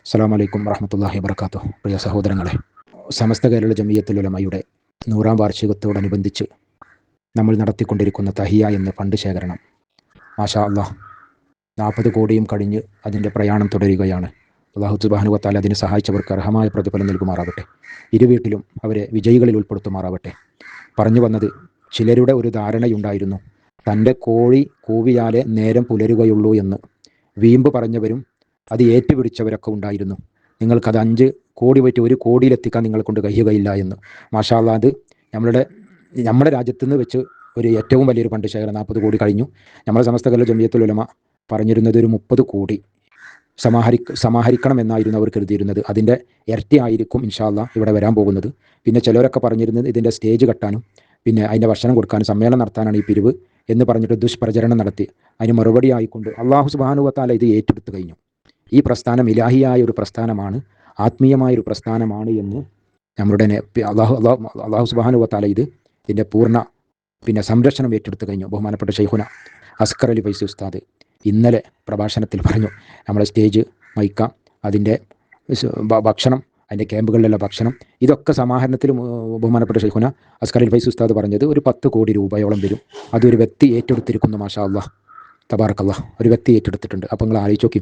അസ്സലാമു അലൈക്കും വറഹ്മത്തുള്ളാഹി വബറകാതുഹു. പ്രിയ സഹോദരങ്ങളെ, സമസ്ത കേരള ജമിയത്തുൽ ഉലമയുടെ 100-ാം വാർഷികത്തോടനുബന്ധിച്ച് നമ്മൾ നടത്തിക്കൊണ്ടിരിക്കുന്ന തഹിയ എന്ന ഫണ്ട് ശേഖരണം മാഷാ അല്ലാഹ് 40 കോടിയും കഴിഞ്ഞ് അതിൻ്റെ പ്രയാണം തുടരുകയാണ്. അല്ലാഹു സുബ്ഹാനഹു വ തആല അതിന് സഹായിച്ചവർക്ക് അർഹമായ പ്രതിഫലം നൽകുമാറാവട്ടെ. ഇരുവീട്ടിലും അവരെ വിജയികളിൽ ഉൾപ്പെടുത്തുമാറാവട്ടെ. പറഞ്ഞു വന്നത്, ചിലരുടെ ഒരു ധാരണയുണ്ടായിരുന്നു, തൻ്റെ കോഴി കൂവിയാലേ നേരം പുലരുകയുള്ളൂ എന്ന്. വീമ്പ് പറഞ്ഞവരും അത് ഏറ്റുപിടിച്ചവരൊക്കെ ഉണ്ടായിരുന്നു. നിങ്ങൾക്കത് 5 കോടി പറ്റി 1 കോടിയിലെത്തിക്കാൻ നിങ്ങളെ കൊണ്ട് കഴിയുകയില്ല എന്ന്. മാഷാ അല്ലാഹ്, അത് നമ്മുടെ രാജ്യത്തുനിന്ന് വെച്ച് ഒരു ഏറ്റവും വലിയൊരു ഫണ്ട് ശേഖരം 40 കോടി കഴിഞ്ഞു. നമ്മുടെ സമസ്ത കേരള ജമിയത്തുൽ ഉലമ പറഞ്ഞിരുന്നത് ഒരു 30 കോടി സമാഹരിക്കണം എന്നായിരുന്നു അവർ കരുതിയിരുന്നത്. അതിൻ്റെ ഇരട്ടി ആയിരിക്കും ഇൻഷാ അല്ലാഹ് ഇവിടെ വരാൻ പോകുന്നത്. പിന്നെ ചിലരൊക്കെ പറഞ്ഞിരുന്നത് ഇതിൻ്റെ സ്റ്റേജ് കെട്ടാനും പിന്നെ അതിൻ്റെ ഭക്ഷണം കൊടുക്കാനും സമ്മേളനം നടത്താനാണ് ഈ പിരിവ് എന്ന് പറഞ്ഞിട്ട് ദുഷ്പ്രചരണം നടത്തി. അതിന് മറുപടി ആയിക്കൊണ്ട് അല്ലാഹു സുബ്ഹാനഹു വ തആല ഇത് ഏറ്റെടുത്തു കഴിഞ്ഞു. ഈ പ്രസ്ഥാനം ഇലാഹിയായ ഒരു പ്രസ്ഥാനമാണ്, ആത്മീയമായൊരു പ്രസ്ഥാനമാണ് എന്ന് നമ്മുടെ അല്ലാഹു സുബ്ഹാനഹു വ തആല ഇതിൻ്റെ പൂർണ്ണ സംരക്ഷണം ഏറ്റെടുത്തു കഴിഞ്ഞു. ബഹുമാനപ്പെട്ട ശൈഖുന അസ്കർ അലി ഫൈസി ഉസ്താദ് ഇന്നലെ പ്രഭാഷണത്തിൽ പറഞ്ഞു, നമ്മളെ സ്റ്റേജ് മൈക്ക, അതിൻ്റെ ഭക്ഷണം, അതിൻ്റെ ക്യാമ്പുകളിലുള്ള ഭക്ഷണം, ഇതൊക്കെ സമാഹരണത്തിൽ ബഹുമാനപ്പെട്ട ശൈഖുന അസ്കർ അലി ഫൈസി ഉസ്താദ് പറഞ്ഞത് ഒരു 10 കോടി രൂപയോളം വരും. അതൊരു വ്യക്തി ഏറ്റെടുത്തിരിക്കുന്നു. മാഷാ അല്ലാഹ്, തബാറക്കല്ലാഹ്, ഒരു വ്യക്തി ഏറ്റെടുത്തിട്ടുണ്ട്. അപ്പോൾ നിങ്ങൾ ആലോചിച്ച് നോക്കി,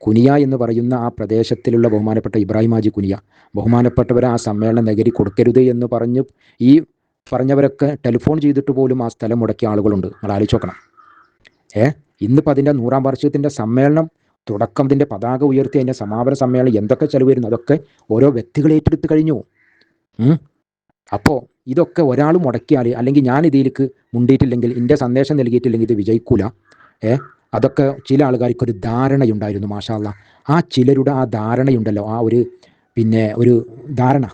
കുനിയ എന്ന് പറയുന്ന ആ പ്രദേശത്തിലുള്ള ബഹുമാനപ്പെട്ട ഇബ്രാഹിം ഹാജി കുനിയ, ബഹുമാനപ്പെട്ടവരെ ആ സമ്മേളന നഗരി കൊടുക്കരുത് എന്ന് പറഞ്ഞ് ഈ പറഞ്ഞവരൊക്കെ ടെലിഫോൺ ചെയ്തിട്ട് പോലും ആ സ്ഥലം മുടക്കിയ ആളുകളുണ്ട്. നിങ്ങൾ ആലോചിച്ച് നോക്കണം. ഇന്നിപ്പോൾ അതിൻ്റെ 100-ാം വാർഷികത്തിൻ്റെ സമ്മേളനം തുടക്കം, അതിൻ്റെ പതാക ഉയർത്തി അതിൻ്റെ സമാപന സമ്മേളനം എന്തൊക്കെ ചെലവ് വരുന്നു അതൊക്കെ ഓരോ വ്യക്തികൾ ഏറ്റെടുത്ത് കഴിഞ്ഞു. അപ്പോൾ ഇതൊക്കെ ഒരാൾ മുടക്കിയാൽ, അല്ലെങ്കിൽ ഞാൻ ഇതിലേക്ക് മുണ്ടിയിട്ടില്ലെങ്കിൽ, എൻ്റെ സന്ദേശം നൽകിയിട്ടില്ലെങ്കിൽ ഇത് വിജയിക്കൂല. അതൊക്കെ ചില ആൾക്കാർക്കൊരു ധാരണയുണ്ടായിരുന്നു. മാഷാ അല്ലാഹ്, ആ ചിലരുടെ ആ ധാരണയുണ്ടല്ലോ, ആ ഒരു ധാരണ,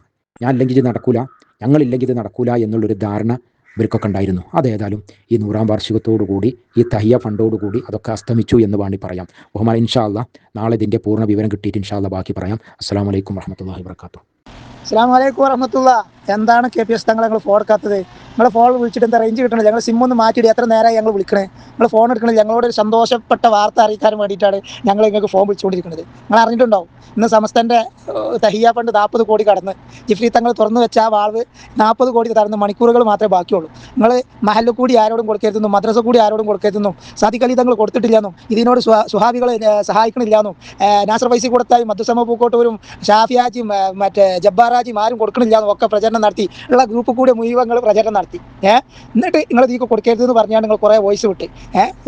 ഞാൻ ഇല്ലെങ്കിൽ ഇത് നടക്കൂല, ഞങ്ങളില്ലെങ്കിൽ ഇത് നടക്കൂല എന്നുള്ളൊരു ധാരണ ഇവർക്കൊക്കെ ഉണ്ടായിരുന്നു. അതേതായാലും ഈ 100-ാം വാർഷികത്തോടുകൂടി, ഈ തഹിയ ഫണ്ടോടുകൂടി അതൊക്കെ അസ്തമിച്ചു എന്ന് വേണ്ടി പറയാം. ബഹുമാൻ, ഇൻഷാ അല്ലാഹ് നാളെ ഇതിൻ്റെ പൂർണ്ണ വിവരം കിട്ടിയിട്ട് ഇൻഷാ അല്ലാഹ് ബാക്കി പറയാം. അസ്സലാമു അലൈക്കും വറഹ്മത്തുള്ളാഹി വബറകാതുഹു. അസ്സലാമു അലൈക്കും വറഹ്മത്തുള്ളാഹി. എന്താണ് KPS നിങ്ങൾ ഫോൺ എടുക്കാത്തത്? നിങ്ങൾ ഫോൺ വിളിച്ചിട്ട് എന്താ റേഞ്ച് കിട്ടണില്ല? ഞങ്ങൾ സിം ഒന്ന് മാറ്റിയിട്ട് എത്ര നേരമായി ഞങ്ങൾ വിളിക്കണേ, നിങ്ങൾ ഫോൺ എടുക്കണില്ല. ഞങ്ങളോട് ഒരു സന്തോഷപ്പെട്ട വാർത്ത അറിയിക്കാൻ വേണ്ടിയിട്ടാണ് ഞങ്ങൾ നിങ്ങൾക്ക് ഫോൺ വിളിച്ചുകൊണ്ടിരിക്കുന്നത്. നിങ്ങൾ അറിഞ്ഞിട്ടുണ്ടാവും, ഇന്ന് സമസ്തൻ്റെ തഹിയ ഫണ്ട് 40 കോടി കടന്ന്. ജിഫ്രി തങ്ങൾ തുറന്നു വെച്ച ആ വാൾവ് 40 കോടി കടന്ന് മണിക്കൂറുകൾ മാത്രമേ ബാക്കിയുള്ളൂ. നിങ്ങൾ മഹല്ല് കൂടി ആരോടും കൊടുക്കരുതെന്നും മദ്രസ കൂടി ആരോടും കൊടുക്കരുതെന്നും സാദിഖ് അലി തങ്ങൾ കൊടുത്തിട്ടില്ലെന്നും ഇതിനോട് സുഹാബികൾ സഹായിക്കണില്ലാന്നും നാസർ ഫൈസി കൊടുത്തായി മധുസമ പൂക്കോട്ടൂരും ഷാഫിയാജിയും മറ്റേ ജബ്ബാറാജിയും ആരും കൊടുക്കണില്ലാന്നും ഒക്കെ പ്രചരണം നടത്തി. ഉള്ള ഗ്രൂപ്പ് കൂടി മുഴുവങ്ങൾ പ്രചരണം നടത്തി. എന്നിട്ട് നിങ്ങൾ ഇതിക്ക് കൊടുക്കരുതെന്ന് പറഞ്ഞാൽ നിങ്ങൾ കുറേ വോയിസ് വിട്ട്.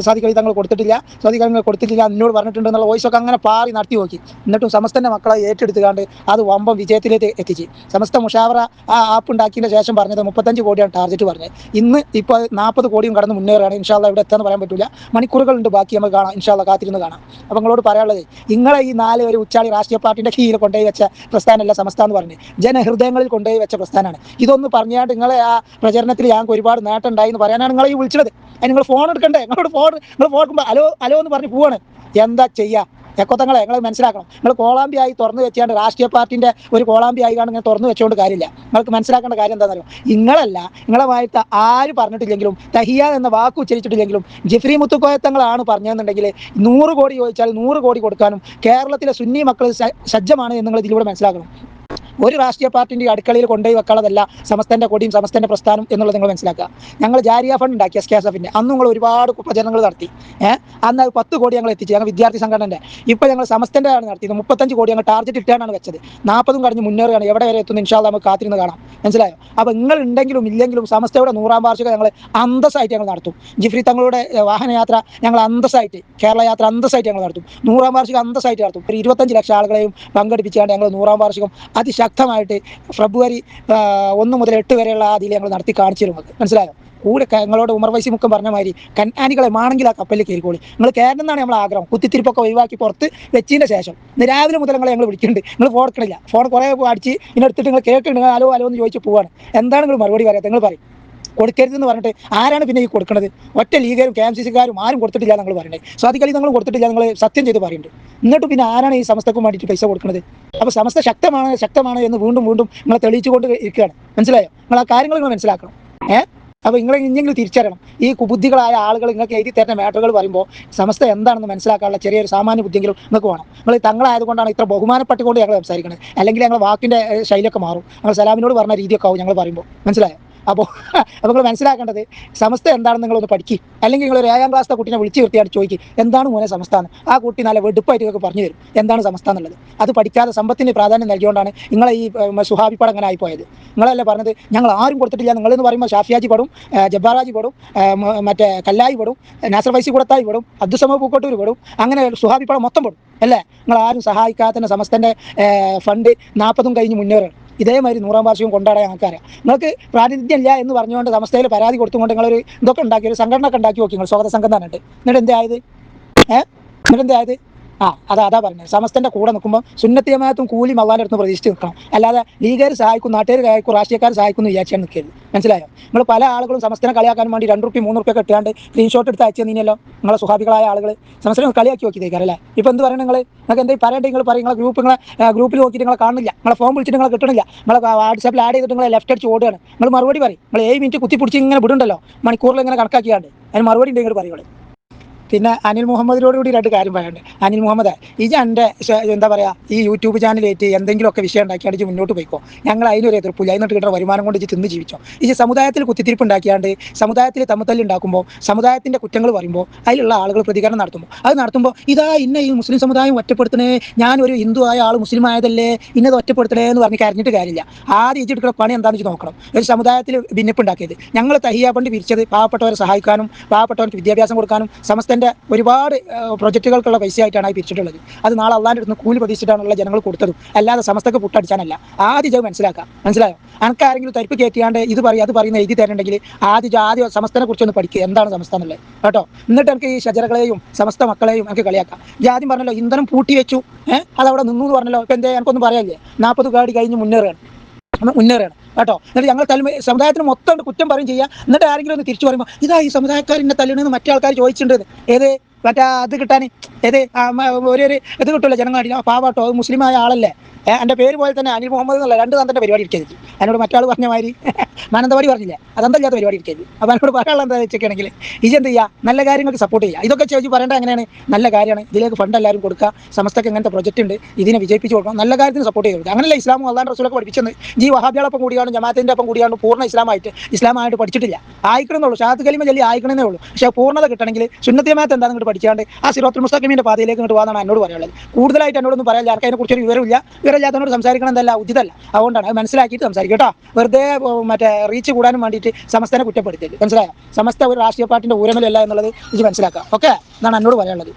സാദിഖ് അലി തങ്ങൾ കൊടുത്തിട്ടില്ല, സാദിഖ് അലി കൊടുത്തിട്ടില്ല, എന്നോട് പറഞ്ഞിട്ടുണ്ട് എന്നുള്ള വോയിസൊക്കെ അങ്ങനെ പാറി നടത്തി നോക്കി. എന്നിട്ടും സമസ്തൻ്റെ മക്കളെ ഏറ്റെടുത്തുകൊണ്ട് അത് വമ്പം വിജയത്തിലേക്ക് എത്തിച്ച്. സമസ്ത മുഷാവറ ആ ആപ്പ് ഉണ്ടാക്കിയതിന് ശേഷം പറഞ്ഞത് 35 കോടിയാണ് ടാർഗറ്റ് പറഞ്ഞത്. ഇന്ന് ഇപ്പോൾ 40 കോടിയും കടന്ന് മുന്നേറുകയാണ്. ഇൻഷാ അല്ലാഹ് ഇവിടെ എത്താന്ന് പറയാൻ പറ്റില്ല, മണിക്കൂറുകളുണ്ട് ബാക്കി, നമുക്ക് കാണാം. ഇൻഷാ അല്ലാഹ് കാത്തിരുന്ന് കാണാം. അപ്പോൾ നിങ്ങളോട് പറയാനുള്ളത്, നിങ്ങളെ ഈ 4 ഒരു ഉച്ചാളി രാഷ്ട്രീയ പാർട്ടിൻ്റെ കീഴിൽ കൊണ്ടുപോയി വെച്ച പ്രസ്ഥാനമല്ല സമസ്ത എന്ന് പറഞ്ഞ് ജനഹൃദയങ്ങളിൽ കൊണ്ടുപോയി വെച്ച പ്രസ്ഥാനമാണ്. ഇതൊന്ന് പറഞ്ഞാണ്ട് നിങ്ങളെ ആ പ്രചരണത്തിൽ ഞങ്ങൾക്ക് ഒരുപാട് നേട്ടം ഉണ്ടായി എന്ന് പറയാനാണ് നിങ്ങളെ ഈ വിളിച്ചത്. നിങ്ങൾ ഫോൺ എടുക്കണ്ടേ? നിങ്ങൾ ഫോൺ എടുക്കുമ്പോൾ അലോ എന്ന് പറഞ്ഞ് പോവാണ്. എന്താ ചെയ്യുക? എക്കോത്തങ്ങളെ നിങ്ങൾ മനസ്സിലാക്കണം. നിങ്ങൾ കോളാമ്പിയായി തുറന്നു വെച്ചാണ്ട് രാഷ്ട്രീയ പാർട്ടിൻ്റെ ഒരു കോളാമ്പിയായി കാണും ഇങ്ങനെ തുറന്നു വെച്ചുകൊണ്ട് കാര്യമില്ല. നിങ്ങൾക്ക് മനസ്സിലാക്കേണ്ട കാര്യം എന്താണെന്നറിയോ? നിങ്ങളല്ല, നിങ്ങളെ വായത്ത് ആര് പറഞ്ഞിട്ടില്ലെങ്കിലും, തഹിയ എന്ന വാക്ക് ഉച്ചരിച്ചിട്ടില്ലെങ്കിലും, ജിഫ്രി മുത്തുക്കോയത്തങ്ങളാണ് പറഞ്ഞതെന്നുണ്ടെങ്കിൽ 100 കോടി ചോദിച്ചാൽ 100 കോടി കൊടുക്കാനും കേരളത്തിലെ സുന്നി മക്കൾ സജ്ജമാണ് എന്ന് നിങ്ങൾ ഇതിലൂടെ മനസ്സിലാക്കണം. ഒരു രാഷ്ട്രീയ പാർട്ടിൻ്റെ അടുക്കളയിൽ കൊണ്ടുപോയി വെക്കാനുള്ളതല്ല സമസ്തൻ്റെ കൊടിയും സമസ്തൻ്റെ പ്രസ്ഥാനം എന്നുള്ളത് നിങ്ങൾ മനസ്സിലാക്കുക. ഞങ്ങൾ ജാരിയ ഫണ്ട് ഉണ്ടാക്കി SKSF-ൻ്റെ, അന്ന് നിങ്ങൾ ഒരുപാട് പ്രചരണങ്ങൾ നടത്തി. അന്ന് 10 കോടി ഞങ്ങൾ എത്തിച്ചു, ഞങ്ങൾ വിദ്യാർത്ഥി സംഘടനൻ്റെ. ഇപ്പോൾ ഞങ്ങൾ സമസ്തൻ്റെ ആണ് നടത്തിയത്. 35 കോടി ഞങ്ങൾ ടാർഗറ്റ് ഇട്ടാണ് വെച്ചത്. 40 കടഞ്ഞ് മുന്നേറുകയാണ്. എവിടെ വരെ എത്തുന്നു ഇൻഷാ അല്ലാഹ് നമുക്ക് കാത്തിരുന്ന് കാണാം. മനസ്സിലായോ? അപ്പോൾ നിങ്ങൾ ഉണ്ടെങ്കിലും ഇല്ലെങ്കിലും സമസ്തയുടെ 100-ാം വാർഷികം ഞങ്ങൾ അന്തസ്സായിട്ട് ഞങ്ങൾ നടത്തും. ജിഫ്രി തങ്ങളുടെ വാഹനയാത്ര ഞങ്ങൾ അന്തസ്സായിട്ട്, കേരള യാത്ര അന്തസ്സായിട്ട് ഞങ്ങൾ നടത്തും. 100-ാം വാർഷികം അന്തസ്സായിട്ട് നടത്തും. ഒരു 25 ലക്ഷം ആളുകളെയും പങ്കെടുപ്പിച്ചാണ് ഞങ്ങൾ 100-ാം വാർഷികം അതിശക്തമായിട്ട് ഫെബ്രുവരി 1 മുതൽ 8 വരെയുള്ള അതിൽ ഞങ്ങൾ നടത്തി കാണിച്ചു തരും. മനസ്സിലായോ? കൂടെ ഞങ്ങളോട് ഉമർ വൈസി മുക്കം പറഞ്ഞ മാതിരി കന്നാനികളെ മാണെങ്കിൽ ആ കപ്പലിൽ കയറിക്കോളി. നിങ്ങൾ കയറണമെന്നാണ് നമ്മൾ ആഗ്രഹം. കുത്തിത്തിരിപ്പൊക്കെ ഒഴിവാക്കി പുറത്ത് വെച്ചതിന് ശേഷം ഇന്ന് രാവിലെ മുതൽ ഞങ്ങൾ വിളിക്കുന്നുണ്ട്. നിങ്ങൾ ഫോൺ എടുക്കണില്ല. ഫോൺ കുറേ അടിച്ച് ഇതിനെടുത്തിട്ട് നിങ്ങൾ കേൾക്കുന്നുണ്ട്, അലോ എന്ന് ചോദിച്ച് പോവാണ്. എന്താണ് നിങ്ങൾ മറുപടി പറയാം? നിങ്ങൾ പറയും കൊടുക്കരുതെന്ന് പറഞ്ഞിട്ട് ആരാണ് പിന്നെ ഈ കൊടുക്കുന്നത്? ഒറ്റ ലീഗരും KMCC-കാരും ആരും കൊടുത്തിട്ടില്ല നിങ്ങൾ പറയുന്നത്. സാദിഖ് അലി നിങ്ങൾ കൊടുത്തിട്ടില്ല, നിങ്ങൾ സത്യം ചെയ്ത് പറയുന്നുണ്ട്. എന്നിട്ട് പിന്നെ ആരാണ് ഈ സമസ്തക്കും വേണ്ടിയിട്ട് പൈസ കൊടുക്കുന്നത്? അപ്പോൾ സമസ്ത ശക്തമാണ് എന്ന് വീണ്ടും നിങ്ങൾ തെളിയിച്ചുകൊണ്ട് ഇരിക്കുകയാണ്. മനസ്സിലായോ? നിങ്ങൾ ആ കാര്യങ്ങൾ നിങ്ങൾ മനസ്സിലാക്കണം. അപ്പോൾ നിങ്ങൾ ഇനിയെങ്കിലും തിരിച്ചറിയണം, ഈ കുബുദ്ധികളായ ആളുകൾ നിങ്ങൾക്ക് എഴുതി തരുന്ന മാറ്ററുകൾ പറയുമ്പോൾ സമസ്ത എന്താണെന്ന് മനസ്സിലാക്കാനുള്ള ചെറിയൊരു സാമാന്യ ബുദ്ധിയെങ്കിലും നിങ്ങൾക്ക് വേണം. നിങ്ങൾ തങ്ങളായതുകൊണ്ടാണ് ഇത്ര ബഹുമാനപ്പെട്ടുകൊണ്ട് ഞങ്ങൾ സംസാരിക്കുന്നത്, അല്ലെങ്കിൽ ഞങ്ങൾ വാക്കിൻ്റെ ശൈലിയൊക്കെ മാറും. ഞങ്ങൾ സലാമിനോട് പറഞ്ഞ രീതിയൊക്കെ ആവും ഞങ്ങൾ പറയുമ്പോൾ, മനസ്സിലായോ? അപ്പോൾ നിങ്ങൾ മനസ്സിലാക്കേണ്ടത് സമസ്ത എന്താണെന്ന് നിങ്ങളൊന്ന് പഠിക്കും. അല്ലെങ്കിൽ നിങ്ങൾ ഒരു 7ാം ക്ലാസ്സിലെ കുട്ടീനെ വിളിച്ച് നിർത്തിയായിട്ട് ചോദിക്കും എന്താണ് മോനെ സമസ്ത എന്ന്. ആ കുട്ടി നല്ല വെടുപ്പായിട്ട് നിങ്ങൾക്ക് പറഞ്ഞു തരും എന്താണ് സമസ്ത എന്നുള്ളത്. അത് പഠിക്കാതെ സമ്പത്തിന് പ്രാധാന്യം നൽകിയോണ്ടാണ് നിങ്ങളെ ഈ സുഹാബിപ്പടം അങ്ങനെ ആയിപ്പോയത്. നിങ്ങളല്ലേ പറഞ്ഞത് ഞങ്ങൾ ആരും കൊടുത്തിട്ടില്ല. നിങ്ങളെന്ന് പറയുമ്പോൾ ഷാഫിയാജി പെടും, ജബ്ബാറാജി പെടും, മറ്റേ കല്ലായി പെടും, നാസർ ഫൈസി കൂടത്തായി പെടും, അബ്ദുസമ പൂക്കോട്ടൂർ പെടും, അങ്ങനെ സുഹാബിപ്പടം മൊത്തം പെടും അല്ലേ? നിങ്ങൾ ആരും സഹായിക്കാത്ത സമസ്തൻ്റെ ഫണ്ട് 40 കഴിഞ്ഞ് മുന്നേറുകയാണ്. ഇതേമാതിരി 100ാം വാർഷികം കൊണ്ടാടാൻ ഞങ്ങൾക്കറിയാം. നിങ്ങൾക്ക് പ്രാതിനിധ്യമില്ല എന്ന് പറഞ്ഞുകൊണ്ട് സമസ്തയിൽ പരാതി കൊടുത്തുകൊണ്ട് നിങ്ങളൊരു ഇതൊക്കെ ഉണ്ടാക്കി, ഒരു സംഘടന ഒക്കെ ഉണ്ടാക്കി നോക്കി, നിങ്ങൾ സ്വാഗത സംഘം തന്നിട്ട്. എന്നിട്ട് എന്തായത്? എന്നിട്ട് എന്തായത്? അതാ പറഞ്ഞത്, സമസ്തൻ്റെ കൂടെ നിൽക്കുമ്പോൾ സുന്നത്തി ജമാഅത്തും കൂലി അള്ളാഹിൻ്റെ അടുത്ത് പ്രതീക്ഷിച്ച് നിൽക്കണം. അല്ലാതെ ലീഗുകാർ സഹായിക്കും, നാട്ടുകാർ സഹായിക്കും, രാഷ്ട്രീയക്കാർ സഹായിക്കും എന്ന് വിചാരിച്ചാൽ നിൽക്കരുത്. മനസ്സിലായോ? നിങ്ങൾ പല ആളുകളും സമസ്തനെ കളിയാക്കാൻ വേണ്ടി 2 റുപ്യ 3 റുപ്യ ഇട്ടാണ്ട് സ്ക്രീൻഷോട്ട് എടുത്ത് അയച്ചു തന്നെയല്ലോ നിങ്ങളെ സുഹാബികളായ ആളുകൾ. സമസ്തനെ കളിയാക്കി നോക്കിയതേക്കാരല്ലേ? ഇപ്പോൾ എന്ത് പറയണം? നിങ്ങൾക്ക് എന്തെങ്കിലും പറയേണ്ടത് നിങ്ങൾ പറയും. നിങ്ങളെ ഗ്രൂപ്പിൽ നോക്കിയിട്ട് നിങ്ങളെ കാണില്ല, നിങ്ങളെ ഫോൺ വിളിച്ചിട്ട് നിങ്ങളെ കിട്ടണില്ല, നിങ്ങളെ വാട്സാപ്പിൽ ആഡ് ചെയ്തിട്ട് നിങ്ങളെ ലെഫ്റ്റ് അടിച്ച് ഓടുകയാണ്. നിങ്ങൾ മറുപടി പറയും. നിങ്ങൾ 7 മിനിറ്റ് കുത്തിപ്പിടിച്ച് ഇങ്ങനെ വിടുണ്ടല്ലോ മണിക്കൂറിൽ ഇങ്ങനെ കണക്കാക്കിയാണ്ട്, അതിന് മറുപടി ഉണ്ടെങ്കിൽ പറയുള്ളൂ. പിന്നെ അനിൽ മുഹമ്മദിനോട് കൂടി 2 കാര്യം പറയാനുണ്ട്. അനിൽ മുഹമ്മദ്, എൻ്റെ എന്താ പറയുക, ഈ യൂട്യൂബ് ചാനലേറ്റ് എന്തെങ്കിലുമൊക്കെ വിഷയം ഉണ്ടാക്കിയാണ്ട് മുന്നോട്ട് പോയിക്കോ. ഞങ്ങൾ അതിനൊരു എതിർപ്പില്ല. എന്നിട്ട് കിട്ടുന്ന വരുമാനം കൊണ്ട് തിന്ന് ജീവിച്ചോ. ഈ സമുദായത്തിൽ കുത്തിത്തിരിപ്പ് ഉണ്ടാക്കിയാണ്ട് സമുദായത്തിൽ തമ്മിൽ ഉണ്ടാക്കുമ്പോൾ, സമുദായത്തിൻ്റെ കുറ്റങ്ങൾ പറയുമ്പോൾ, അതിലുള്ള ആളുകൾ പ്രതികരണം നടത്തുമ്പോൾ ഇതാ ഇന്ന ഈ മുസ്ലിം സമുദായം ഒറ്റപ്പെടുത്തണേ, ഞാനൊരു ഹിന്ദു ആയ ആൾ മുസ്ലിം ആയതല്ലേ, ഇന്നത് ഒറ്റപ്പെടുത്തണേ എന്ന് പറഞ്ഞ് കരഞ്ഞിട്ട് കാര്യമില്ല. ആദ്യം എടുക്കുന്ന പണി എന്താണെന്ന് വെച്ച് നോക്കണം. ഒരു സമുദായത്തിൽ ഭിന്നിപ്പ് ഉണ്ടാക്കിയത് ഞങ്ങൾ തഹിയ ഫണ്ട് പിരിച്ചത് പാവപ്പെട്ടവരെ സഹായിക്കാനും പാവപ്പെട്ടവർക്ക് വിദ്യാഭ്യാസം കൊടുക്കാനും സമസ്തൻ്റെ ഒരുപാട് പ്രൊജക്റ്റുകൾക്കുള്ള പൈസയായിട്ടാണ് പിരിച്ചിട്ടുള്ളത്. അത് നാളെ അള്ളാൻ്റെ അടുത്ത് കൂലി പ്രതീക്ഷിച്ചിട്ടാണുള്ള ജനങ്ങൾ കൊടുത്തതും, അല്ലാതെ സമസ്തക്ക് പുട്ടടിച്ചാനല്ല. ആദ്യം മനസ്സിലായോ? അനക്കാരെങ്കിലും തരിപ്പ് കയറ്റിയാണ്ട് ഇത് പറയും അത് പറയുന്ന എഴുതി തരണമെങ്കിൽ ആദ്യം സമസ്തനെ കുറിച്ചൊന്ന് പഠിക്കുക, എന്താണ് സമസ്ത എന്നുള്ളത് കേട്ടോ. എന്നിട്ട് എനിക്ക് ഈ ഷജറകളെയും സമസ്ത മക്കളെയും എനിക്ക് കളിയാക്കാം. ആദ്യം പറഞ്ഞല്ലോ ഇന്ധനം പൂട്ടി വെച്ചു, അതവിടെ നിന്നു എന്ന് പറഞ്ഞല്ലോ. ഇപ്പം എന്തേ എനിക്കൊന്നും പറയാനില്ലേ? 40 ഗാഡി കഴിഞ്ഞ് മുന്നേറുകയാണ് കേട്ടോ. എന്നിട്ട് ഞങ്ങൾ സമുദായത്തിന് മൊത്തം കുറ്റം പറയും ചെയ്യുക. എന്നിട്ട് ആരെങ്കിലും ഒന്ന് തിരിച്ചു പറയുമ്പോൾ ഇതാ ഈ സമുദായക്കാരിൻ്റെ തല്ലണമെന്ന് മറ്റേ ആൾക്കാർ ചോദിച്ചിട്ടുണ്ട്. ഏത് മറ്റേ അത് കിട്ടാൻ ഒരു ഇത് കിട്ടില്ല ജനങ്ങളാടി പാവാട്ടോ മുസ്ലിമായ ആളല്ലേ. എൻ്റെ പേര് പോലെ തന്നെ അനിൽ മുഹമ്മദ് എന്നുള്ള 2 തന്തൻ്റെ പരിപാടി ഇരിക്കരുത്. എന്നോട് മറ്റാൾ പറഞ്ഞ മാതിരി മാനന്തവാടി പറഞ്ഞില്ലേ, അതന്തല്ലാത്ത പരിപാടി ഇരിക്കരുത്. അപ്പോൾ എന്നോട് പറയാനുള്ള എന്താ വെച്ചൊക്കെയാണെങ്കിൽ ഇതെന്ത് ചെയ്യുക, നല്ല കാര്യങ്ങൾക്ക് സപ്പോർട്ട് ചെയ്യുക. ഇതൊക്കെ ചോദിച്ച് പറയേണ്ടത് എങ്ങനെയാണ്? നല്ല കാര്യമാണ്, ഇതിലേക്ക് ഫണ്ട് എല്ലാവരും കൊടുക്കുക, സമസ്തക്ക് ഇങ്ങനത്തെ പ്രൊജക്റ്റ് ഉണ്ട്, ഇതിനെ വിജയിപ്പിച്ച് കൊടുക്കണം, നല്ല കാര്യത്തിന് സപ്പോർട്ട് ചെയ്ത് കൊടുക്കുക. അങ്ങനെയല്ല ഇസ്ലാം അള്ളാഹുവിൻ്റെ റസൂലൊക്കെ പഠിപ്പിച്ചത്. ഈ വഹാബികളൊപ്പം കൂടിയാണ് ജമാഅത്തിൻ്റെ ഒപ്പം കൂടിയാണ് പൂർണ്ണ ഇസ്ലാമായിട്ട് പഠിച്ചിട്ടില്ല. ആയിക്കണമെന്നുള്ളൂ, ഷഹാദത്ത് കലിമ ചൊല്ലി ആയിക്കണമെന്നേ ഉള്ളൂ. പക്ഷേ പൂർണ്ണത കിട്ടണമെങ്കിൽ സുന്നത്തി ജമാഅത്ത് എന്താണെന്ന് ഇങ്ങോട്ട് പഠിക്കാണ്ട് ആ സിറാത്തുൽ മുസ്തഖീമിൻ്റെ പാതയിലേക്ക് ഇങ്ങോട്ട് പോകാനാണ് എന്നോട് പറയാനുള്ളത്. കൂടുതലായിട്ട് എന്നോടൊന്നും പറയാനില്ല. ആർക്കും അതിനെക്കുറിച്ചൊരു വിവരമില്ലാത്തവരോട് സംസാരിക്കണം എന്നല്ല, ഉചിതല്ല. അതുകൊണ്ടാണ് അത് മനസ്സിലാക്കിയിട്ട് സംസാരിക്കും കേട്ടോ. വെറുതെ മറ്റേ റീച്ച് കൂടാനും വേണ്ടിയിട്ട് സമസ്തനെ കുറ്റപ്പെടുത്തരുത്. മനസ്സിലായോ? സമസ്ത ഒരു രാഷ്ട്രീയ പാർട്ടിൻ്റെ ഊരമലല്ല എന്നുള്ളത് ഇത് മനസ്സിലാക്കാം. ഓക്കെ, എന്നാണ് എന്നോട് പറയാനുള്ളത്.